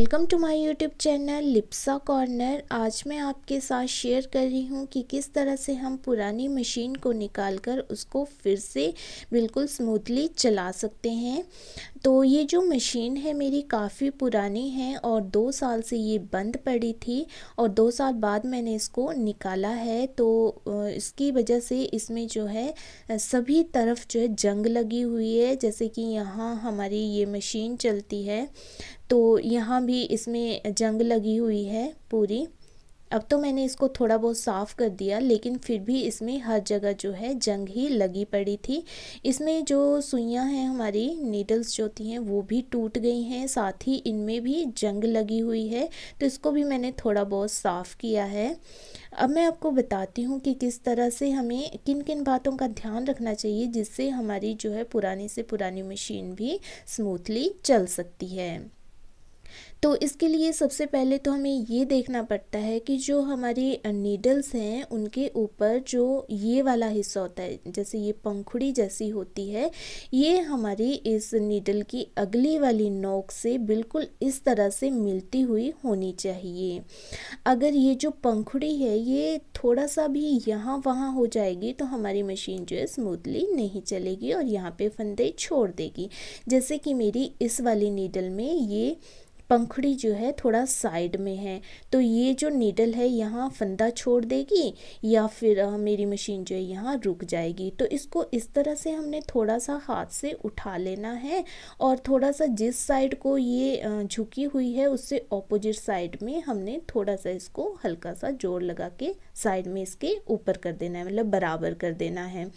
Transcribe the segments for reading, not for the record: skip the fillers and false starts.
Welcome to my YouTube channel Lipsa corner. आज मैं आपके साथ शेयर कर रही हूँ कि किस तरह से हम पुरानी मशीन को निकालकर उसको फिर से बिल्कुल स्मूथली चला सकते हैं। तो ये जो मशीन है मेरी काफ़ी पुरानी है और 2 साल से ये बंद पड़ी थी और 2 साल बाद मैंने इसको निकाला है। तो इसकी वजह से इसमें जो है सभी तरफ जो है जंग लगी हुई है। जैसे कि यहाँ हमारी ये मशीन चलती है तो यहाँ भी इसमें जंग लगी हुई है पूरी। अब तो मैंने इसको थोड़ा बहुत साफ़ कर दिया, लेकिन फिर भी इसमें हर जगह जो है जंग ही लगी पड़ी थी। इसमें जो सुइयां हैं हमारी नीडल्स जो होती हैं वो भी टूट गई हैं, साथ ही इनमें भी जंग लगी हुई है। तो इसको भी मैंने थोड़ा बहुत साफ़ किया है। अब मैं आपको बताती हूँ कि किस तरह से हमें किन किन बातों का ध्यान रखना चाहिए जिससे हमारी जो है पुरानी से पुरानी मशीन भी स्मूथली चल सकती है। तो इसके लिए सबसे पहले तो हमें ये देखना पड़ता है कि जो हमारी नीडल्स हैं उनके ऊपर जो ये वाला हिस्सा होता है, जैसे ये पंखुड़ी जैसी होती है, ये हमारी इस नीडल की अगली वाली नोक से बिल्कुल इस तरह से मिलती हुई होनी चाहिए। अगर ये जो पंखुड़ी है ये थोड़ा सा भी यहाँ वहाँ हो जाएगी तो हमारी मशीन जो है स्मूथली नहीं चलेगी और यहाँ पे फंदे छोड़ देगी। जैसे कि मेरी इस वाली नीडल में ये पंखुड़ी जो है थोड़ा साइड में है, तो ये जो नीडल है यहाँ फंदा छोड़ देगी या फिर मेरी मशीन जो है यहाँ रुक जाएगी। तो इसको इस तरह से हमने थोड़ा सा हाथ से उठा लेना है और थोड़ा सा जिस साइड को ये झुकी हुई है उससे ऑपोजिट साइड में हमने थोड़ा सा इसको हल्का सा जोर लगा के साइड में इसके ऊपर कर देना है, मतलब बराबर कर देना है।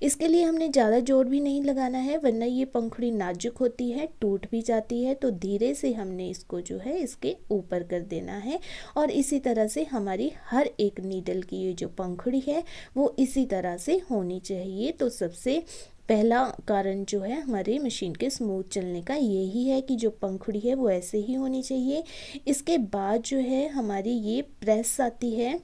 इसके लिए हमने ज़्यादा जोर भी नहीं लगाना है वरना ये पंखुड़ी नाजुक होती है, टूट भी जाती है। तो धीरे से हमने इसको जो है इसके ऊपर कर देना है और इसी तरह से हमारी हर एक नीडल की ये जो पंखुड़ी है वो इसी तरह से होनी चाहिए। तो सबसे पहला कारण जो है हमारी मशीन के स्मूथ चलने का यही है कि जो पंखुड़ी है वो ऐसे ही होनी चाहिए। इसके बाद जो है हमारी ये प्रेस आती है,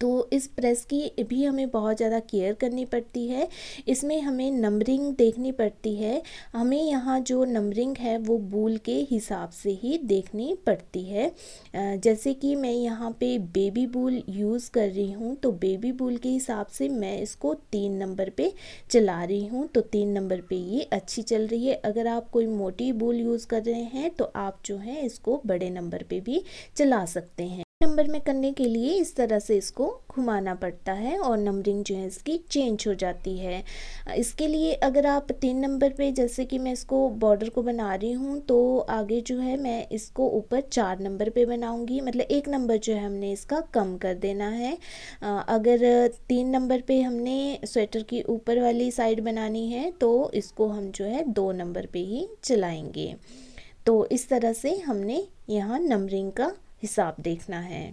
तो इस प्रेस की भी हमें बहुत ज़्यादा केयर करनी पड़ती है। इसमें हमें नंबरिंग देखनी पड़ती है। हमें यहाँ जो नंबरिंग है वो बूल के हिसाब से ही देखनी पड़ती है। जैसे कि मैं यहाँ पे बेबी बूल यूज़ कर रही हूँ तो बेबी बूल के हिसाब से मैं इसको 3 नंबर पे चला रही हूँ, तो 3 नंबर पे ये अच्छी चल रही है। अगर आप कोई मोटी बूल यूज़ कर रहे हैं तो आप जो है इसको बड़े नंबर पे भी चला सकते हैं। नंबर में करने के लिए इस तरह से इसको घुमाना पड़ता है और नंबरिंग जो है इसकी चेंज हो जाती है। इसके लिए अगर आप 3 नंबर पे, जैसे कि मैं इसको बॉर्डर को बना रही हूँ तो आगे जो है मैं इसको ऊपर 4 नंबर पे बनाऊँगी, मतलब 1 नंबर जो है हमने इसका कम कर देना है। अगर 3 नंबर पे हमने स्वेटर की ऊपर वाली साइड बनानी है तो इसको हम जो है 2 नंबर पे ही चलाएँगे। तो इस तरह से हमने यहाँ नंबरिंग का हिसाब देखना है।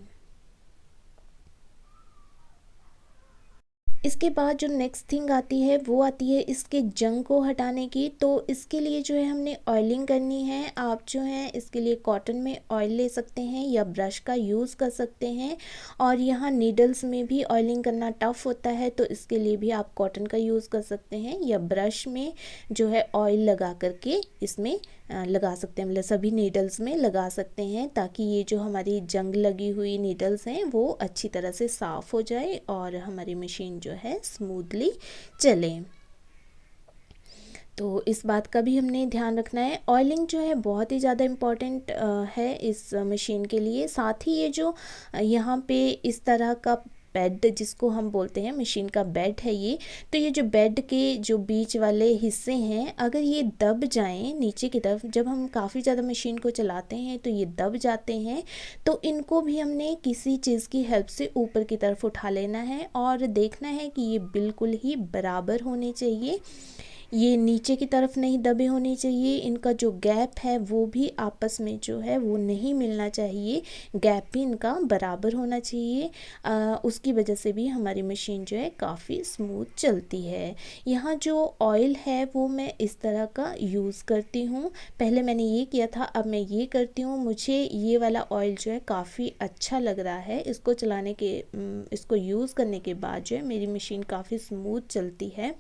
इसके बाद जो नेक्स्ट थिंग आती है वो आती है इसके जंग को हटाने की। तो इसके लिए जो है हमने ऑयलिंग करनी है। आप जो है इसके लिए कॉटन में ऑयल ले सकते हैं या ब्रश का यूज़ कर सकते हैं। और यहाँ नीडल्स में भी ऑयलिंग करना टफ़ होता है तो इसके लिए भी आप कॉटन का यूज़ कर सकते हैं या ब्रश में जो है ऑयल लगा करके इसमें लगा सकते हैं, मतलब सभी नीडल्स में लगा सकते हैं ताकि ये जो हमारी जंग लगी हुई नीडल्स हैं वो अच्छी तरह से साफ़ हो जाए और हमारी मशीन जो है स्मूथली चले। तो इस बात का भी हमने ध्यान रखना है। ऑयलिंग जो है बहुत ही ज़्यादा इम्पॉर्टेंट है इस मशीन के लिए। साथ ही ये जो यहाँ पे इस तरह का बेड जिसको हम बोलते हैं, मशीन का बेड है ये, तो ये जो बेड के जो बीच वाले हिस्से हैं अगर ये दब जाएं नीचे की तरफ, जब हम काफ़ी ज़्यादा मशीन को चलाते हैं तो ये दब जाते हैं, तो इनको भी हमने किसी चीज़ की हेल्प से ऊपर की तरफ उठा लेना है और देखना है कि ये बिल्कुल ही बराबर होने चाहिए। ये नीचे की तरफ नहीं दबे होने चाहिए। इनका जो गैप है वो भी आपस में जो है वो नहीं मिलना चाहिए, गैप भी इनका बराबर होना चाहिए। उसकी वजह से भी हमारी मशीन जो है काफ़ी स्मूथ चलती है। यहाँ जो ऑयल है वो मैं इस तरह का यूज़ करती हूँ। पहले मैंने ये किया था, अब मैं ये करती हूँ। मुझे ये वाला ऑयल जो है काफ़ी अच्छा लग रहा है। इसको चलाने के इसको यूज़ करने के बाद जो है मेरी मशीन काफ़ी स्मूथ चलती है।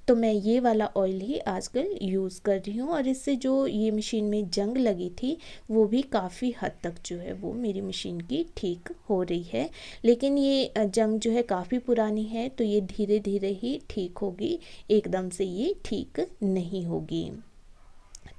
तो मैं ये वाला ऑयल ही आजकल यूज़ कर रही हूँ, और इससे जो ये मशीन में जंग लगी थी वो भी काफ़ी हद तक जो है वो मेरी मशीन की ठीक हो रही है। लेकिन ये जंग जो है काफ़ी पुरानी है, तो ये धीरे धीरे ही ठीक होगी, एकदम से ये ठीक नहीं होगी।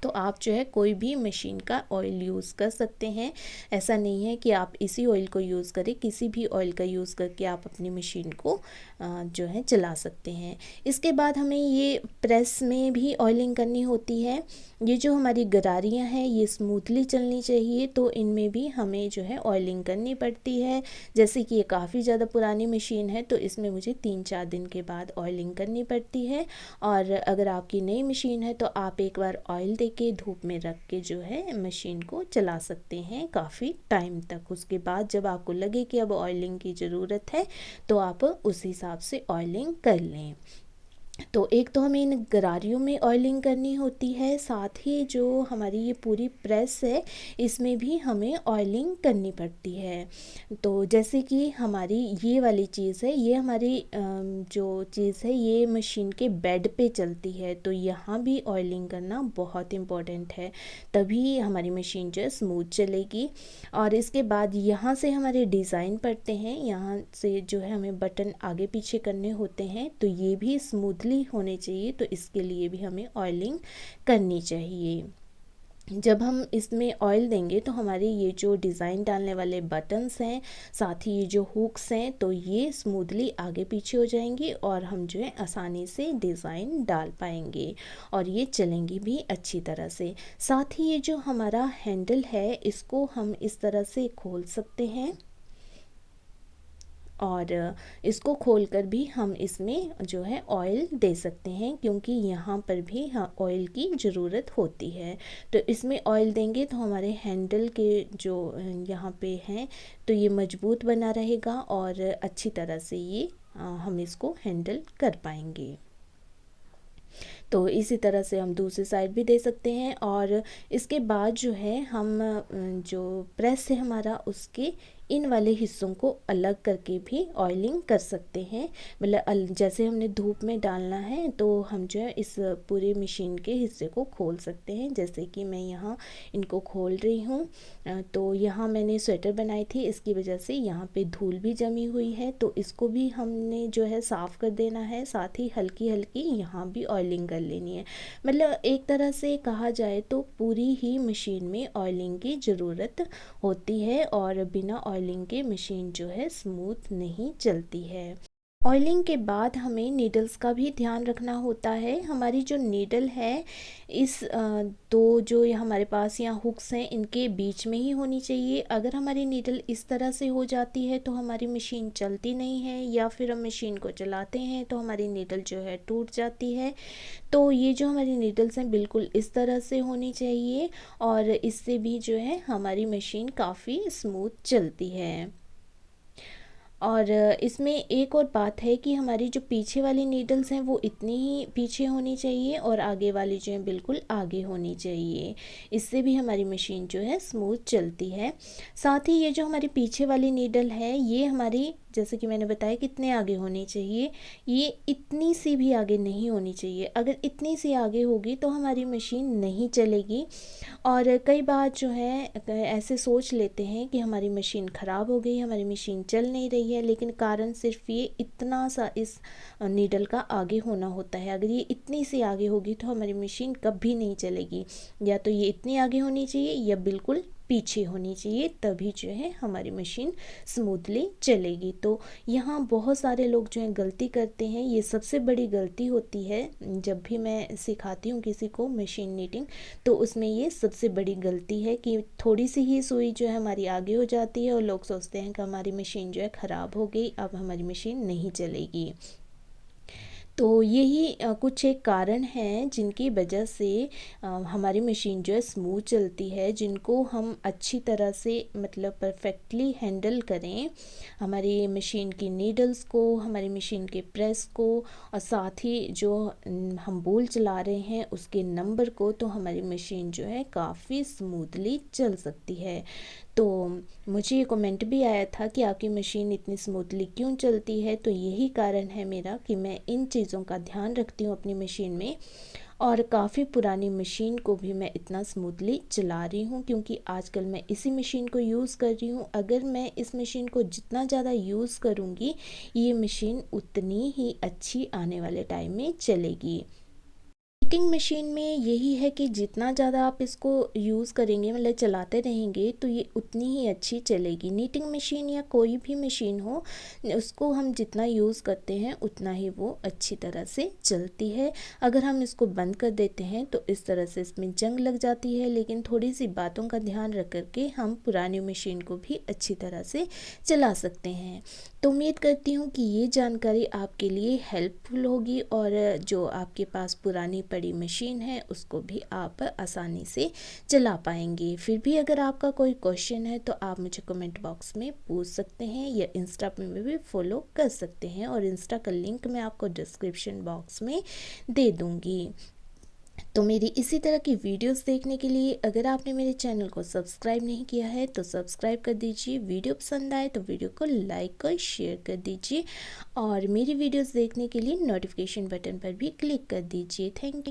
तो आप जो है कोई भी मशीन का ऑयल यूज़ कर सकते हैं। ऐसा नहीं है कि आप इसी ऑयल को यूज़ करें, किसी भी ऑयल का यूज़ करके आप अपनी मशीन को जो है चला सकते हैं। इसके बाद हमें ये प्रेस में भी ऑयलिंग करनी होती है। ये जो हमारी गरारियाँ हैं ये स्मूथली चलनी चाहिए, तो इनमें भी हमें जो है ऑयलिंग करनी पड़ती है। जैसे कि ये काफ़ी ज़्यादा पुरानी मशीन है, तो इसमें मुझे 3-4 दिन के बाद ऑयलिंग करनी पड़ती है। और अगर आपकी नई मशीन है तो आप एक बार ऑयल देके धूप में रख के जो है मशीन को चला सकते हैं काफ़ी टाइम तक। उसके बाद जब आपको लगे कि अब ऑयलिंग की ज़रूरत है तो आप उस हिसाब से ऑयलिंग कर लें। तो एक तो हमें इन गरारियों में ऑयलिंग करनी होती है, साथ ही जो हमारी ये पूरी प्रेस है इसमें भी हमें ऑयलिंग करनी पड़ती है। तो जैसे कि हमारी ये वाली चीज़ है, ये हमारी जो चीज़ है ये मशीन के बेड पे चलती है, तो यहाँ भी ऑयलिंग करना बहुत इम्पोर्टेंट है, तभी हमारी मशीन जो है स्मूथ चलेगी। और इसके बाद यहाँ से हमारे डिज़ाइन पड़ते हैं, यहाँ से जो है हमें बटन आगे पीछे करने होते हैं, तो ये भी स्मूथली होने चाहिए, तो इसके लिए भी हमें ऑयलिंग करनी चाहिए। जब हम इसमें ऑयल देंगे तो हमारे ये जो डिज़ाइन डालने वाले बटन्स हैं, साथ ही ये जो हुक्स हैं, तो ये स्मूथली आगे पीछे हो जाएंगी और हम जो है आसानी से डिज़ाइन डाल पाएंगे और ये चलेंगी भी अच्छी तरह से। साथ ही ये जो हमारा हैंडल है इसको हम इस तरह से खोल सकते हैं, और इसको खोलकर भी हम इसमें जो है ऑयल दे सकते हैं, क्योंकि यहाँ पर भी ऑयल की ज़रूरत होती है। तो इसमें ऑयल देंगे तो हमारे हैंडल के जो यहाँ पे हैं तो ये मजबूत बना रहेगा और अच्छी तरह से ये हम इसको हैंडल कर पाएंगे। तो इसी तरह से हम दूसरी साइड भी दे सकते हैं। और इसके बाद जो है हम जो प्रेस है हमारा उसके इन वाले हिस्सों को अलग करके भी ऑयलिंग कर सकते हैं। मतलब जैसे हमने धूप में डालना है तो हम जो है इस पूरी मशीन के हिस्से को खोल सकते हैं, जैसे कि मैं यहाँ इनको खोल रही हूँ। तो यहाँ मैंने स्वेटर बनाई थी, इसकी वजह से यहाँ पे धूल भी जमी हुई है, तो इसको भी हमने जो है साफ़ कर देना है। साथ ही हल्की हल्की यहाँ भी ऑयलिंग कर लेनी है। मतलब एक तरह से कहा जाए तो पूरी ही मशीन में ऑयलिंग की ज़रूरत होती है, और बिना ऑयलिंग के मशीन जो है स्मूथ नहीं चलती है। ऑयलिंग के बाद हमें नीडल्स का भी ध्यान रखना होता है। हमारी जो नीडल है इस दो जो ये हमारे पास यहाँ हुक्स हैं इनके बीच में ही होनी चाहिए। अगर हमारी नीडल इस तरह से हो जाती है तो हमारी मशीन चलती नहीं है, या फिर हम मशीन को चलाते हैं तो हमारी नीडल जो है टूट जाती है। तो ये जो हमारी नीडल्स हैं बिल्कुल इस तरह से होनी चाहिए, और इससे भी जो है हमारी मशीन काफ़ी स्मूथ चलती है। और इसमें एक और बात है कि हमारी जो पीछे वाली नीडल्स हैं वो इतनी ही पीछे होनी चाहिए और आगे वाली जो है बिल्कुल आगे होनी चाहिए, इससे भी हमारी मशीन जो है स्मूथ चलती है। साथ ही ये जो हमारी पीछे वाली नीडल है ये हमारी, जैसे कि मैंने बताया, कितने आगे होनी चाहिए, ये इतनी सी भी आगे नहीं होनी चाहिए। अगर इतनी सी आगे होगी तो हमारी मशीन नहीं चलेगी। और कई बार जो है ऐसे सोच लेते हैं कि हमारी मशीन ख़राब हो गई, हमारी मशीन चल नहीं रही है, लेकिन कारण सिर्फ ये इतना सा इस नीडल का आगे होना होता है। अगर ये इतनी सी आगे होगी तो हमारी मशीन कभी नहीं चलेगी। या तो ये इतनी आगे होनी चाहिए या बिल्कुल पीछे होनी चाहिए, तभी जो है हमारी मशीन स्मूथली चलेगी। तो यहाँ बहुत सारे लोग जो हैं गलती करते हैं, ये सबसे बड़ी गलती होती है। जब भी मैं सिखाती हूँ किसी को मशीन नीटिंग तो उसमें ये सबसे बड़ी गलती है कि थोड़ी सी ही सुई जो है हमारी आगे हो जाती है और लोग सोचते हैं कि हमारी मशीन जो है ख़राब हो गई, अब हमारी मशीन नहीं चलेगी। तो यही कुछ एक कारण हैं जिनकी वजह से हमारी मशीन जो है स्मूथ चलती है, जिनको हम अच्छी तरह से मतलब परफेक्टली हैंडल करें, हमारी मशीन की नीडल्स को, हमारी मशीन के प्रेस को, और साथ ही जो हम बोल चला रहे हैं उसके नंबर को, तो हमारी मशीन जो है काफ़ी स्मूथली चल सकती है। तो मुझे ये कमेंट भी आया था कि आपकी मशीन इतनी स्मूथली क्यों चलती है। तो यही कारण है मेरा कि मैं इन चीज़ों का ध्यान रखती हूँ अपनी मशीन में, और काफ़ी पुरानी मशीन को भी मैं इतना स्मूथली चला रही हूँ क्योंकि आजकल मैं इसी मशीन को यूज़ कर रही हूँ। अगर मैं इस मशीन को जितना ज़्यादा यूज़ करूँगी, ये मशीन उतनी ही अच्छी आने वाले टाइम में चलेगी। नीटिंग मशीन में यही है कि जितना ज़्यादा आप इसको यूज़ करेंगे, मतलब चलाते रहेंगे, तो ये उतनी ही अच्छी चलेगी। नीटिंग मशीन या कोई भी मशीन हो, उसको हम जितना यूज़ करते हैं उतना ही वो अच्छी तरह से चलती है। अगर हम इसको बंद कर देते हैं तो इस तरह से इसमें जंग लग जाती है। लेकिन थोड़ी सी बातों का ध्यान रख कर के हम पुरानी मशीन को भी अच्छी तरह से चला सकते हैं। तो उम्मीद करती हूँ कि ये जानकारी आपके लिए हेल्पफुल होगी, और जो आपके पास पुरानी पड़ी मशीन है उसको भी आप आसानी से चला पाएंगे। फिर भी अगर आपका कोई क्वेश्चन है तो आप मुझे कमेंट बॉक्स में पूछ सकते हैं, या इंस्टा पे में भी फॉलो कर सकते हैं, और इंस्टा का लिंक मैं आपको डिस्क्रिप्शन बॉक्स में दे दूँगी। तो मेरी इसी तरह की वीडियोस देखने के लिए अगर आपने मेरे चैनल को सब्सक्राइब नहीं किया है तो सब्सक्राइब कर दीजिए। वीडियो पसंद आए तो वीडियो को लाइक और शेयर कर दीजिए, और मेरी वीडियोस देखने के लिए नोटिफिकेशन बटन पर भी क्लिक कर दीजिए। Thank you.